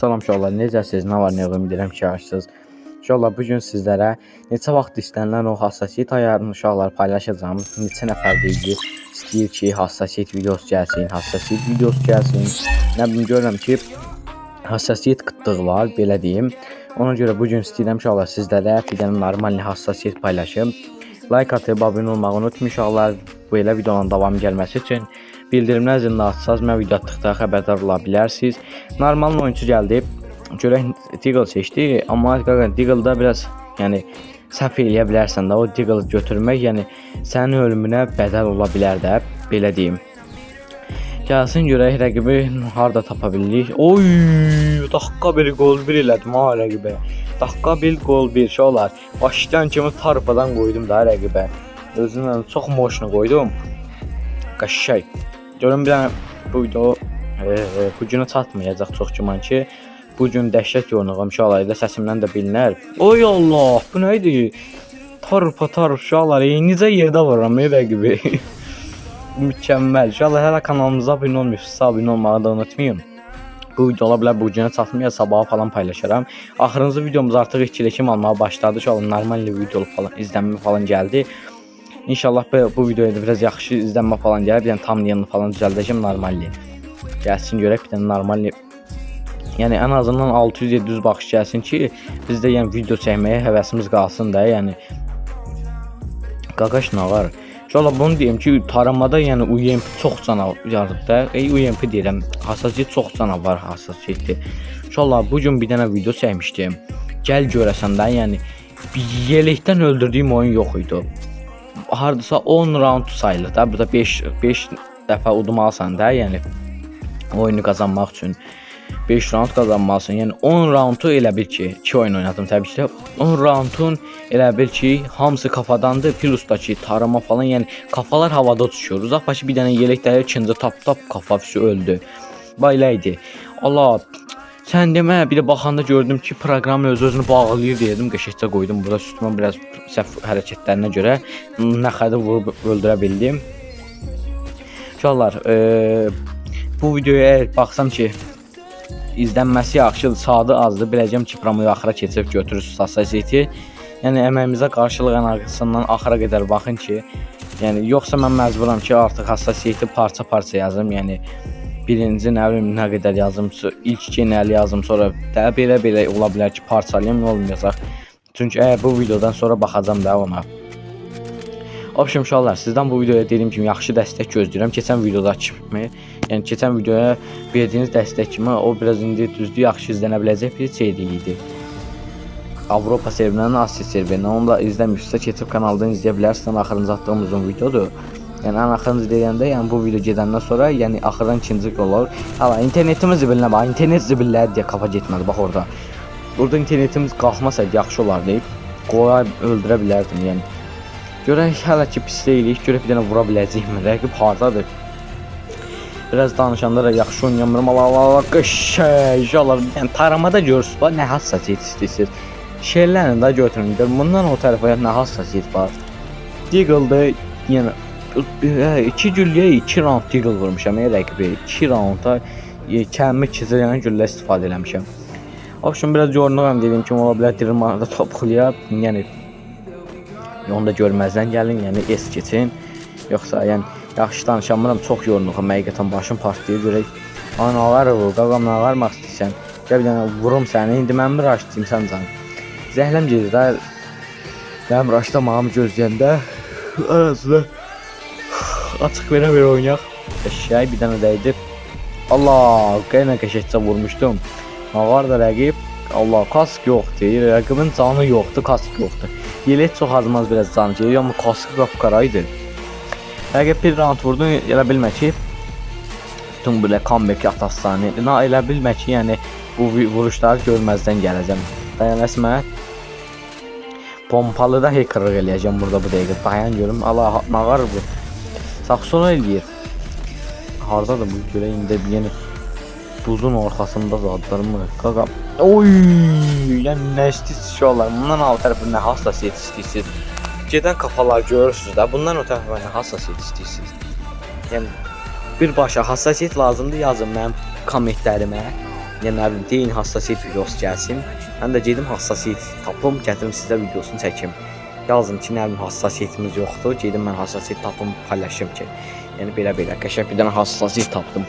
Salam uşaqlar, necəsiniz? Nə var, nə yox, ümid edirəm ki, yaxşısınız. Uşaqlar, bu gün sizlərə neçə vaxt istənilən o hassasiyet ayarını uşaqlar paylaşacağam. Neçə nəfər istəyir ki, hassasiyet videosu gəlsin, Nə bilim, görürəm ki, hassasiyet qıtlığı var, belə deyim. Ona görə bu gün istəyirəm uşaqlar sizlərə bir dənə normal hassasiyet paylaşım. Like atıb abunə olmağı unutmayın uşaqlar. Belə videonun davamı gəlməsi üçün bildirimlər zilini açsaz, mən video atdıqda xəbərdar ola bilərsiniz. Normal oyuncu gəldi. Görək Deagle seçdi, amma Deagle'da biraz, yəni səhv eləyə bilərsən də, o Deagle götürmək, yəni sənin ölümünə bədəl ola bilər də, belə deyim. Gəlsin görək rəqibi harda tapa bilirik. Oy, dakika 1 gol 1 elədim ha rəqibə. Dakika 1 gol 1 uşaqlar. Başdan kimi tarpadan qoydum da rəqibə. Özümlə çox moşunu qoydum. Qəşəng. Görün bir dənə bu video bu günə çatmayacaq çox güman ki. Bu gün dəhşət yorğunluğum uşaqlar, elə səsimdən də bilinər. Oy Allah, bu nə idi? Tarp uşaqlar, necə yerdə vururam rəqibi. Mükəmməl. Uşaqlar, hələ kanalımıza abunə olmuyorsunuzsa abunə olmağı da unutmayın. Bu video ola bilər bu günə çatmayacaq, sabaha falan paylaşaram. Axırıncı videomuz artıq etkiləşim almağa başladı. Uşaqlar, normal video falan izlənmə falan gəldi. İnşallah bu videoya da biraz yaxşı izlənmə falan gəlir. Bir dənə thumbnailini falan düzəldəcəm normalli. Gəlsin görək bir dənə normalli. Yəni ən azından 600-700 baxış gəlsin ki, biz də yəni video çəkməyə həvəsimiz qalsın da, yəni. Qaqaş nağar. Uşaqlar, bunu deyim ki, taramada yəni UMP çox canavardır da. UMP deyirəm, hassasiyet çox canavar hassasiyetdir. Uşaqlar, bu gün bir dənə video çəkmişdim. Gəl görəsən də, yəni yeləkdən öldürdüyüm oyun yox idi. Hardasa 10 round sayılır da. Burada 5 dəfə udmalısan da, yəni oyunu qazanmaq üçün 5 round qazanmalısın. Yəni 10 roundu elə bil ki, 2 oyun oynadım təbii ki. 10 roundun elə bil ki, hamısı kafadandır. Plusdakı tarama falan, yəni kafalar havada uçuşur. Uzaqbaşı bir dənə yeləkdə ikinci tap kafa füsü öldü. Belə idi. Allah, sən demə, bir də baxanda gördüm ki, proqram öz-özünü bağlayır dedim, qəşəngcə qoydum. Burada üstümə biraz səhv hərəkətlərinə görə nəxədə vurub öldürə bildim. Uşaqlar, bu videoya baxsam ki, izlənməsi yaxşıdır, sadı azdır. Biləcəm ki, promoyu axıra keçib götürürsünüz hassasiyeti. Yəni əməyimizə qarşılıq ən arxasından axıra qədər baxın ki, yəni yoxsa mən məcburam ki, artıq hassasiyeti parça-parça yazım. Yəni birinci nə bilim nə qədər yazım, ilk genəli yazım, sonra da belə ola bilər ki, parçalayım, nə olmayacaq. Çünki bu videodan sonra baxacam da ona. Obşim uşaqlar, sizdən bu videoya dediyim kimi yaxşı dəstək gözləyirəm. Keçən videodakı kimi, yəni keçən videoya verdiyiniz dəstək kimi o biraz indi düzdür, yaxşı izlənə biləcək bir şeylik idi. Avropa serverindən Asiya serverindən, onu da izləmişsə keçib kanaldan izləyə bilərsən, axırıncı atdığım uzun videodur. Yəni ən axırıncı deyəndə, yəni bu video gedəndən sonra, yəni axırdan ikinci olur. Hala internetimiz zibilinə bax, internet zibilləri deyə kafa getmədi bax orada. Burada internetimiz qalxmasaydı yaxşı olardı. Qoya öldürə bilərdim, yəni. Görək hələ ki pisləyirik, görək bir dənə vura biləcəyim. Rəqib hardadır? Biraz danışanda da yaxşı oynayamıram. Allah qəşəng. İnşallah yəni taramada görürsüz bax nə hassasiyet istəyirsiniz. Şeylərini də götürün. Bundan o tərəfə nə hassasiyet var. Deagle'da yəni 2 gülləyə 2 round Deagle vurmuşam rəqibə. 2 rounda kəlmə keçirən güllə istifadə eləmişəm. Obşun biraz yorğunam dediyim kimi ola bilər dirimada topxuya, yəni onu da görməzdən gəlin, yəni es keçin. Yoxsa yəni yaxşı danışamıram, çox yorğunluğum, həqiqətən başım partlayır. Görək, ana var o, qaqam nə varmaq istəyirsən? Gəl bir dənə vurum səni. İndi mən bir raşlayım sən can. Zəhləm gedir də. Mənim raşlamağımı gözləyəndə arasında açıq verə oynayaq. Qəşəng bir dənə dəydi. Allah, yenə qəşəngcə vurmuşdum. Nə var da rəqib? Allah, kask yoxdur. Rəqibin canı yoxdur, kask yoxdur. Yelək çox azmaz biraz canı gedir, amma kaskı qapqaraydı. Rəqib bir round vurdu, elə bilmə ki, bütün belə comeback atasını, elə bilmə ki, yəni bu vuruşları görməzdən gələcəm. Dayan əsmət. Pompalı da hackerlıq eləyəcəm burada bu dəqiqə. Dayan görüm, Allah, nağar bu. Saxsona eləyir. Hardadır bu görə indi yenə buzun ortasında zadlarımı. Qaqam. Oy! Yəni nə istəyirsiniz uşaqlar? Bundan o tərəfə nə hassasiyet istəyirsiniz? Gedən kafalar görürsünüz də. Bundan o tərəfə nə hassasiyet istəyirsiniz? Yəni birbaşa hassasiyet lazımdır yazın mənim kommentlərimə. Yəni nə bilim deyin hassasiyyət videosu gəlsin. Mən də gedim hassasiyyət tapım, gətirim sizə videosunu çəkim. Yazın ki, nə bilim hassasiyyətimiz yoxdur. Gedim mən hassasiyyət tapım, paylaşım ki. Yəni belə qəşəng bir dənə hassasiyyət tapdım.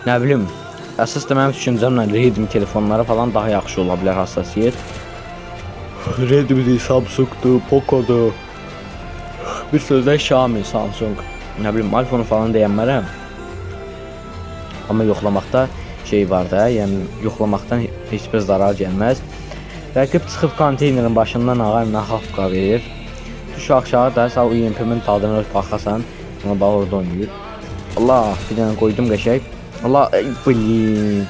Nə bilim, əsas da mənim düşüncəmlə Redmi telefonları falan daha yaxşı ola bilər hassasiyyət. Redmi-dir, Samsung-dur, Poco-dur. Bir sözlə Xiaomi, Samsung. Nə bilim, iPhone falan deyənmərəm. Amma yoxlamaqda şey var da, yəni yoxlamaqdan heç bir zarar gəlməz. Rəqib çıxıb konteynerin başından ağayla hafqa verir. Düş aşağı da, sağ UMP-min tadına baxasan, ona bax orada oynayır. Allah, bir dənə qoydum qəşəng. Allah, bilin.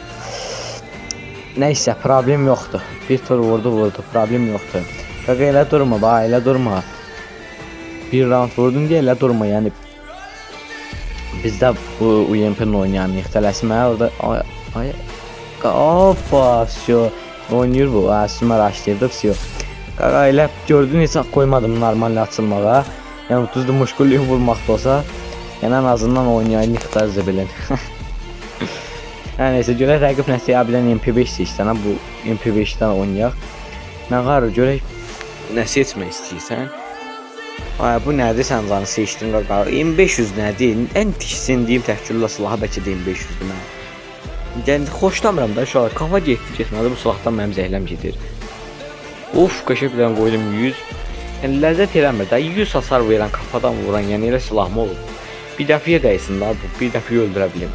Nəysə, problem yoxdur. Bir tur vurdu, problem yoxdur. Qaqa elə durma, bax, elə durma. Bir round vurdun deyə elə durma, yəni. Bizdə bu UMP-nin oynayanıyıq, tələsmə, orada, hoppa, всё, oynayır bu, əslində araşdırdı, всё. Qaqa elə gördün, heç qoymadım normallə açılmağa. Yəni, düzdür, muşqulluyu vurmaqda olsa, yəni ən azından oynayayıq da bilin. Hər neysə, görək rəqib nəsə ya bilən MP5 seçsən, bu MP5-dən oynayaq. Mən qarı görək nə seçmək istəyirsən. Ay, bu nədir sən zanı seçdin qaqa? M500 nədir? Ən tiksindiyim təhkürlə silahı bəlkə də M500-dür mən. Yəni, xoşlamıram da, uşaqlar, kafa getmədi, bu silahdan mənim zəhləm gedir. Of, qəşəng bir dənə qoydum 100. Yəni, ləzzət eləmir də, 100 hasar verən, kafadan vuran, yəni elə silah mı olur? Bir dəfiyə dəysin da, bir dəfiyə öldürə bilim.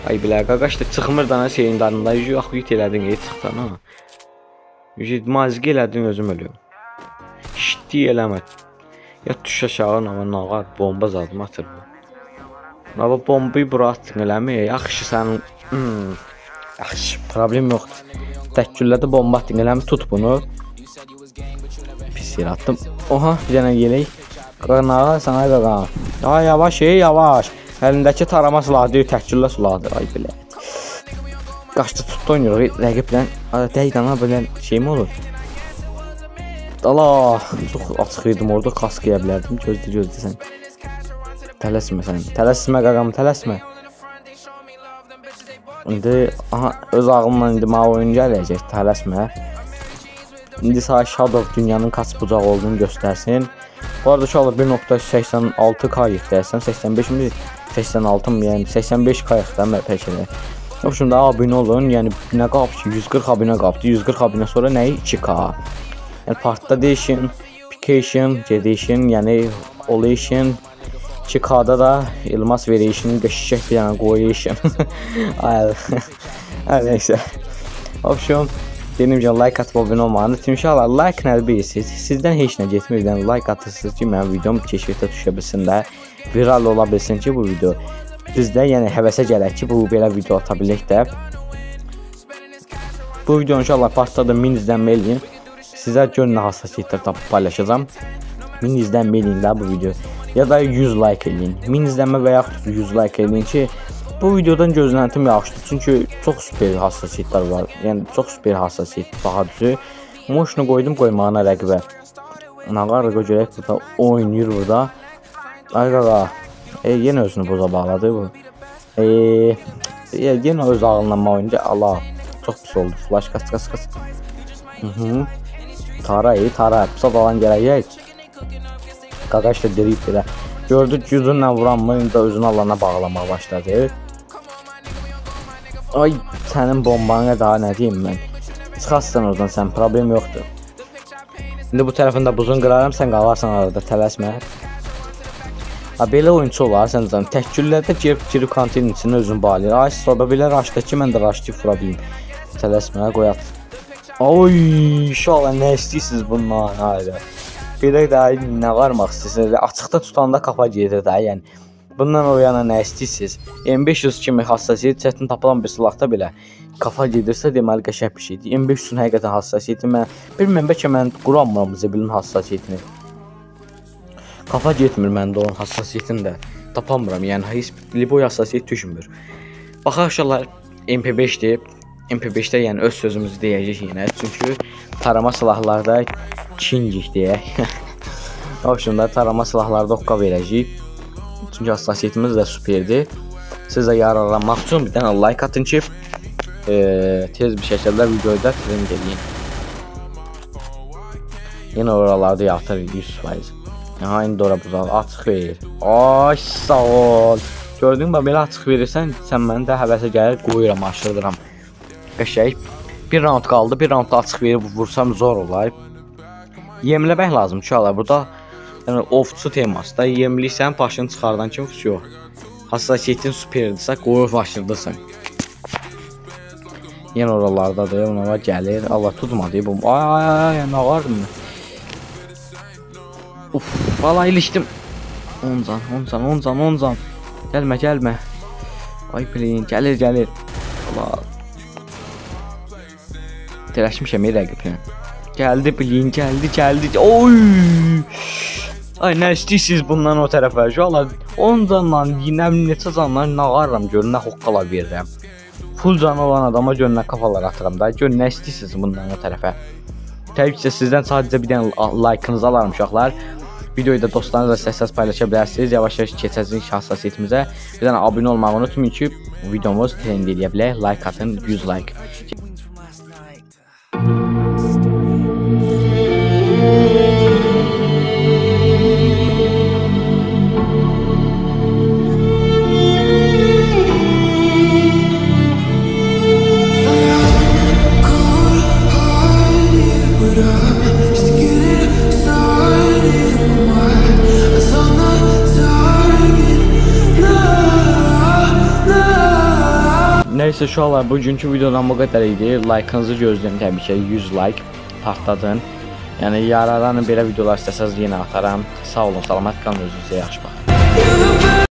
Ay bilə, qaqaş da çıxmır dana şeyin darında, yüzü axıyət elədin, çıxdan ha. Yüzü mazqı elədin, özüm ölüyorum. Şiddi eləmə. Ya tuş aşağı, nağar, bomba zadım atır bu. Nava bombayı bura atdın eləmi? Yaxşı sənin... Yaxşı, problem yoxdur. Təhküllədə bomba atdın eləmi? Tut bunu. Pis yer attım. Oha, bir dənə yelək. Qaqa, sana qaqa. Ay, yavaş, yavaş. Əlindəki tarama silahı deyir, təhküllə silahıdır. Ay, belə. Qaçdı, tutdu oynayırıq. Rəqiblə, dəydən, belə şey mi olur? Allah, çox açıq idim orada, kask yeyə bilərdim. Gözlə sən. Tələsmə sən. Tələsmə qaqam, tələsmə. İndi, aha, öz ağımla indi mənə oyun gələcək, tələsmə. İndi sağ Shadow dünyanın kaç bucaq olduğunu göstərsin. Bu arada şu alır 1.86K yıxdəyəsən, 85 mi? 86 mı? Yəni 85K yıxdəyəm pəkələ. Yoxşum da abunə olun, yəni nə qapı ki, 140 abunə qapdı, 140 abunə sonra nəyi? 2K. Yəni partda deyişin, pication, gedişin, yəni olation, 2K-da da elmas verişin, qəşişək bir dənə qoyuşun. Ay, neysə. Yoxşum. Benim üçün like atıb abunə olmağını inşallah like nədir bilirsiniz. Sizdən heç nə getmir, bir dənə like atırsınız ki, mənim videom keşfətə düşə bilsin də, viral ola bilsin ki bu video. Biz də yəni həvəsə gələk ki, bu belə video ata bilək də. Bu video inşallah partda da 1000 izlənmə eləyin. Sizə görün nə hassasiyyətlər tapıb paylaşacağam. 1000 izlənmə eləyin də bu video. Ya da 100 like eləyin. 1000 izlənmə və yaxud 100 like eləyin ki, bu videodan gözləntim yaxşıdır, çünki çox süper hassasiyyətlər var. Yəni çox süper hassasiyyət daha düzü. Moşunu qoydum qoymağına rəqibə. Nağar görək burada oynayır burada. Ay qaqa. Yenə özünü boza bağladı bu. Yenə öz ağınlanma oyunca Allah. Çox pis oldu. Flash qaç. Tara. Pisa falan gələcək. Qaqa işte diriyib belə. Gördük yüzünlə vuran mı, indi özünü Allahına bağlamaya başladı. Ay, sənin bombanı daha nə deyim mən. Çıxassan oradan sən, problem yoxdur. İndi bu tərəfində buzun qıraram, sən qalarsan arada, tələsmə. Belə oyuncu olar, sən zaten təhküllərdə girib konteynerin içində özünü bağlayır. Ay, soba bilər, raşda ki, mən də raşdayıb vura bilim. Tələsmə, qoy at. Oy, inşallah nə istəyirsiniz bundan, hayda. Belə də nə varmaq istəyirsiniz, açıqda tutanda kafa gedir də, yəni. Bundan o yana nə istəyirsiniz? M500 kimi hassasiyyət çətin tapılan bir silahda belə kafa gedirsə deməli qəşəng bir şeydir. M500-ün həqiqətən hassasiyyəti mən bilmirəm, bəlkə mən quramıram zibilin hassasiyyətini. Kafa getmir məndə onun hassasiyyətini də tapamıram. Yəni heç liboy hassasiyyət düşmür. Baxaq uşaqlar, MP5-dir. MP5-də yəni öz sözümüzü deyəcək yenə. Çünki tarama silahlarda Çingik deyək. Hoşunda tarama silahlarda oqqa verəcəyik. Çünki hassasiyyətimiz də superdir. sizə yararlanmaq üçün bir dənə like atın ki, tez bir şəkildə videoyu da trend edin. Yenə oralarda yatır 100%. Aha, indi ora buzaq açıq verir. Ay, sağ ol. Gördün mü, belə açıq verirsən, sən məni də həvəsə gəlir, qoyuram, aşırdıram. Qəşəng. Bir round qaldı, bir roundda açıq verib vursam zor olar. Yemləmək lazım uşaqlar. Burada yəni ovçu teması da yemliysən, başını çıxardan kimi yox. Hassasiyyətin superdirsə, qoyub aşırdısan. Yenə oralardadır, ona gəlir. Allah tutmadı bu. Ay, nə vardı mı? Uf, valla ilişdim. 10 can. Gəlmə. Ay plin, gəlir. Allah. Tələşmişəm rəqiblə. Gəldi plin, gəldi. Oy! Ay, nə istəyirsiniz bundan o tərəfə? Uşaqlar 10 canla, neçə canlar nağarram, görün nə hoqqala verirəm. Full canı olan adama gör nə kafalar atıram da. Gör nə istəyirsiniz bundan o tərəfə. Təbii ki, sizdən sadəcə bir dənə like-ınızı alarım uşaqlar. Videoyu da dostlarınızla səs paylaşa bilərsiniz. Yavaş-yavaş keçəcək hassasiyyətimizə. Bir dənə abunə olmağı unutmayın ki, videomuz trend edə bilər. Like atın, 100 like. Neyse uşaqlar, bugünkü videodan bu qədər idi. Like-ınızı gözləyirəm təbii ki, 100 like partladın. Yəni yararan belə videolar istəsəz yenə atarım. Sağ olun, salamat qalın, özünüzə yaxşı baxın.